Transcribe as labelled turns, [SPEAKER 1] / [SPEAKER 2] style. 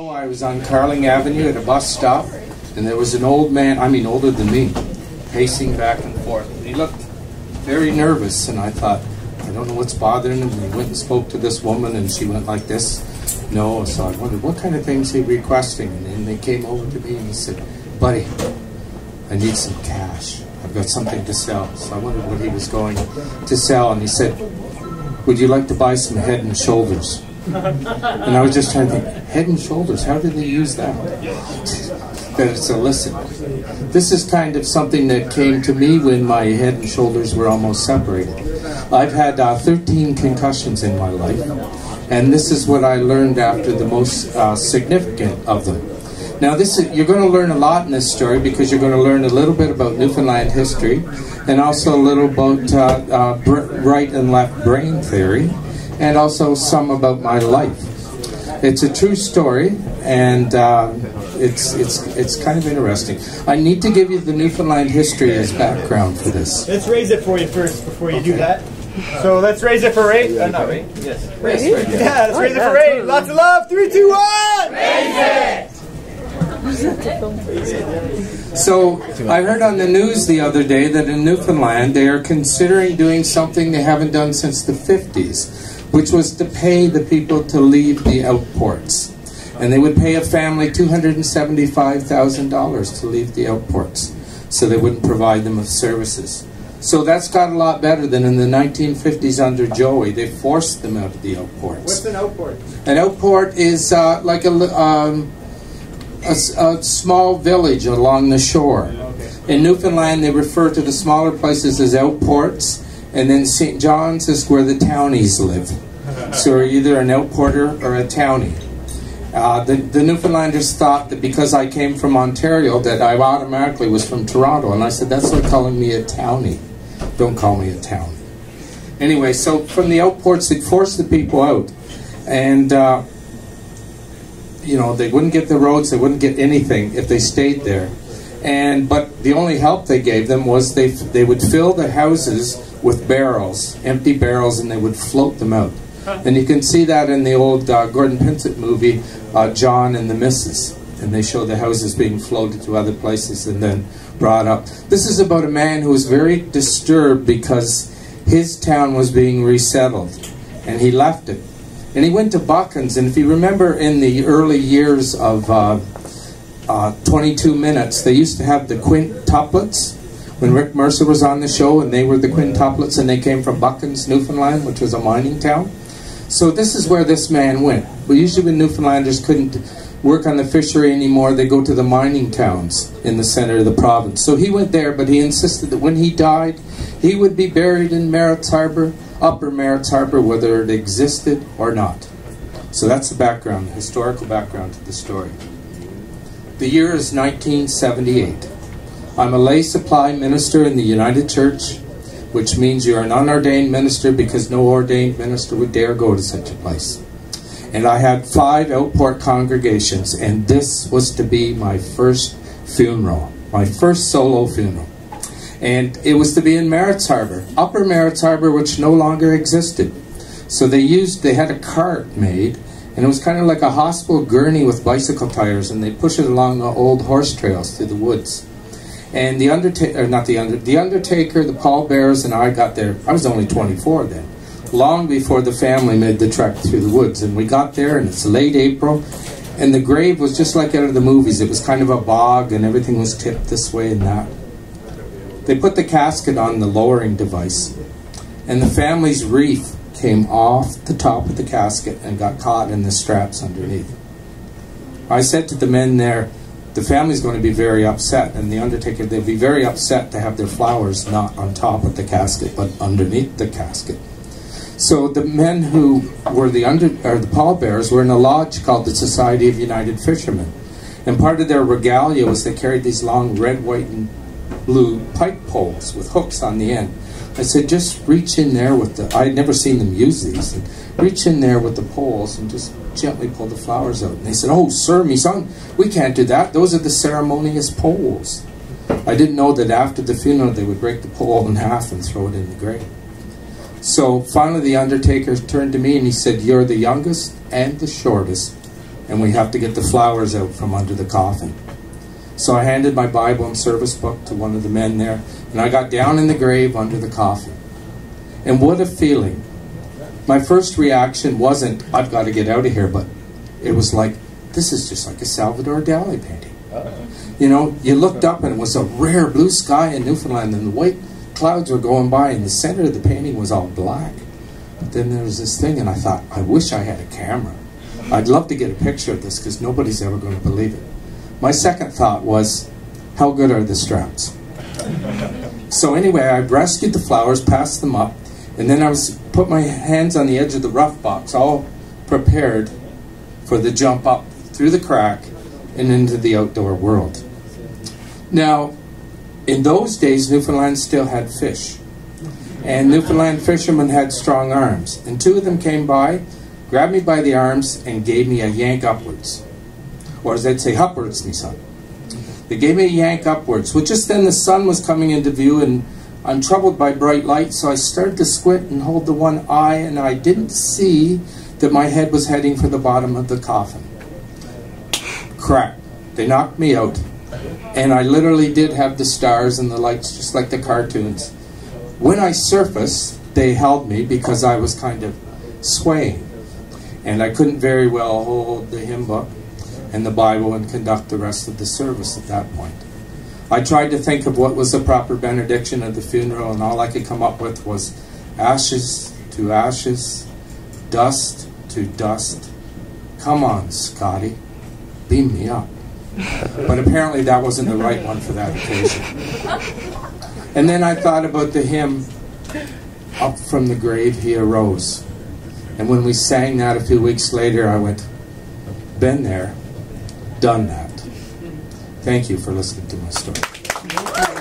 [SPEAKER 1] ago, I was on Carling Avenue at a bus stop, and there was an old man, I mean older than me, pacing back and forth. And he looked very nervous, and I thought, I don't know what's bothering him. And he went and spoke to this woman, and she went like this. No, so I wondered, what kind of things he requesting? And then they came over to me, and he said, buddy, I need some cash. I've got something to sell. So I wondered what he was going to sell, and he said, would you like to buy some Head and Shoulders? And I was just trying to think, Head and Shoulders, how did they use that? That it's illicit. This is kind of something that came to me when my head and shoulders were almost separated. I've had 13 concussions in my life, and this is what I learned after the most significant of them. Now, you're going to learn a lot in this story because you're going to learn a little bit about Newfoundland history and also a little about right and left brain theory and also some about my life. It's a true story, and it's kind of interesting. I need to give you the Newfoundland history as background for this.
[SPEAKER 2] Let's raise it for you first before you do that. So let's raise it for Ray. Not Ray. Yes. Raise it. Yeah, let's raise it for Ray. Lots of love. 3, 2, 1. Raise it.
[SPEAKER 1] So I heard on the news the other day that in Newfoundland they are considering doing something they haven't done since the 50s, which was to pay the people to leave the outports. And they would pay a family $275,000 to leave the outports, so they wouldn't provide them with services. So that's got a lot better than in the 1950s under Joey. They forced them out of the outports.
[SPEAKER 2] What's an outport?
[SPEAKER 1] An outport is like a small village along the shore.
[SPEAKER 2] Okay.
[SPEAKER 1] In Newfoundland, they refer to the smaller places as outports, and then St. John's is where the townies live. So you're either an outporter or a townie. The Newfoundlanders thought that because I came from Ontario that I automatically was from Toronto, and I said, that's like calling me a townie. Don't call me a townie. Anyway, so from the outports, they forced the people out. And you know, they wouldn't get the roads, they wouldn't get anything if they stayed there. But the only help they gave them was they would fill the houses with barrels, empty barrels, and they would float them out. And you can see that in the old Gordon Pinsett movie, John and the Missus. And they show the houses being floated to other places and then brought up. This is about a man who was very disturbed because his town was being resettled. And he left it. And he went to Buckins, and if you remember in the early years of 22 Minutes, they used to have the quintuplets when Rick Mercer was on the show, and they were the quintuplets, and they came from Buckins, Newfoundland, which was a mining town. So this is where this man went. Well, usually when Newfoundlanders couldn't work on the fishery anymore, they go to the mining towns in the center of the province. So he went there, but he insisted that when he died, he would be buried in Merritt's Harbour, Upper Merritt's Harbour, whether it existed or not. So that's the background, the historical background to the story. The year is 1978. I'm a lay supply minister in the United Church, which means you're an unordained minister because no ordained minister would dare go to such a place. And I had 5 outport congregations, and this was to be my first funeral, my first solo funeral. And it was to be in Merritt's Harbour, Upper Merritt's Harbour, which no longer existed. So they had a cart made, and it was kind of like a hospital gurney with bicycle tires, and they push it along the old horse trails through the woods. And the Undertaker, the pallbearers, and I got there. I was only 24 then, long before the family made the trek through the woods. And we got there, and it's late April, and the grave was just like out of the movies. It was kind of a bog, and everything was tipped this way and that. They put the casket on the lowering device, and the family's wreath came off the top of the casket and got caught in the straps underneath. I said to the men there, the family's going to be very upset, and the Undertaker, they'll be very upset to have their flowers not on top of the casket, but underneath the casket. So the men who were the pallbearers were in a lodge called the Society of United Fishermen. And part of their regalia was they carried these long red, white, and blue pike poles with hooks on the end. I said, just reach in there with I had never seen them use these. And reach in there with the poles and just gently pull the flowers out. And they said, oh, sir, me son, we can't do that. Those are the ceremonious poles. I didn't know that after the funeral they would break the pole in half and throw it in the grave. So finally the Undertaker turned to me and he said, you're the youngest and the shortest, and we have to get the flowers out from under the coffin. So I handed my Bible and service book to one of the men there, and I got down in the grave under the coffin. And what a feeling. My first reaction wasn't, I've got to get out of here, but it was like, this is just like a Salvador Dali painting. You know, you looked up and it was a rare blue sky in Newfoundland, and the white clouds were going by, and the center of the painting was all black. But then there was this thing, and I thought, I wish I had a camera. I'd love to get a picture of this, because nobody's ever going to believe it. My second thought was, how good are the straps? So anyway, I rescued the flowers, passed them up, and then I put my hands on the edge of the rough box, all prepared for the jump up through the crack and into the outdoor world. Now, in those days, Newfoundland still had fish. And Newfoundland fishermen had strong arms. And two of them came by, grabbed me by the arms, and gave me a yank upwards. Or as they'd say, upwards, me son. They gave me a yank upwards. Well, just then the sun was coming into view, and I'm troubled by bright light, so I started to squint and hold the one eye, and I didn't see that my head was heading for the bottom of the coffin. Crack. They knocked me out. And I literally did have the stars and the lights, just like the cartoons. When I surfaced, they held me because I was kind of swaying. And I couldn't very well hold the hymn book and the Bible and conduct the rest of the service at that point. I tried to think of what was the proper benediction of the funeral, and all I could come up with was ashes to ashes, dust to dust. Come on, Scotty, beam me up. But apparently that wasn't the right one for that occasion. And then I thought about the hymn, Up from the Grave He Arose. And when we sang that a few weeks later, I went, been there, done that. Thank you for listening to my story.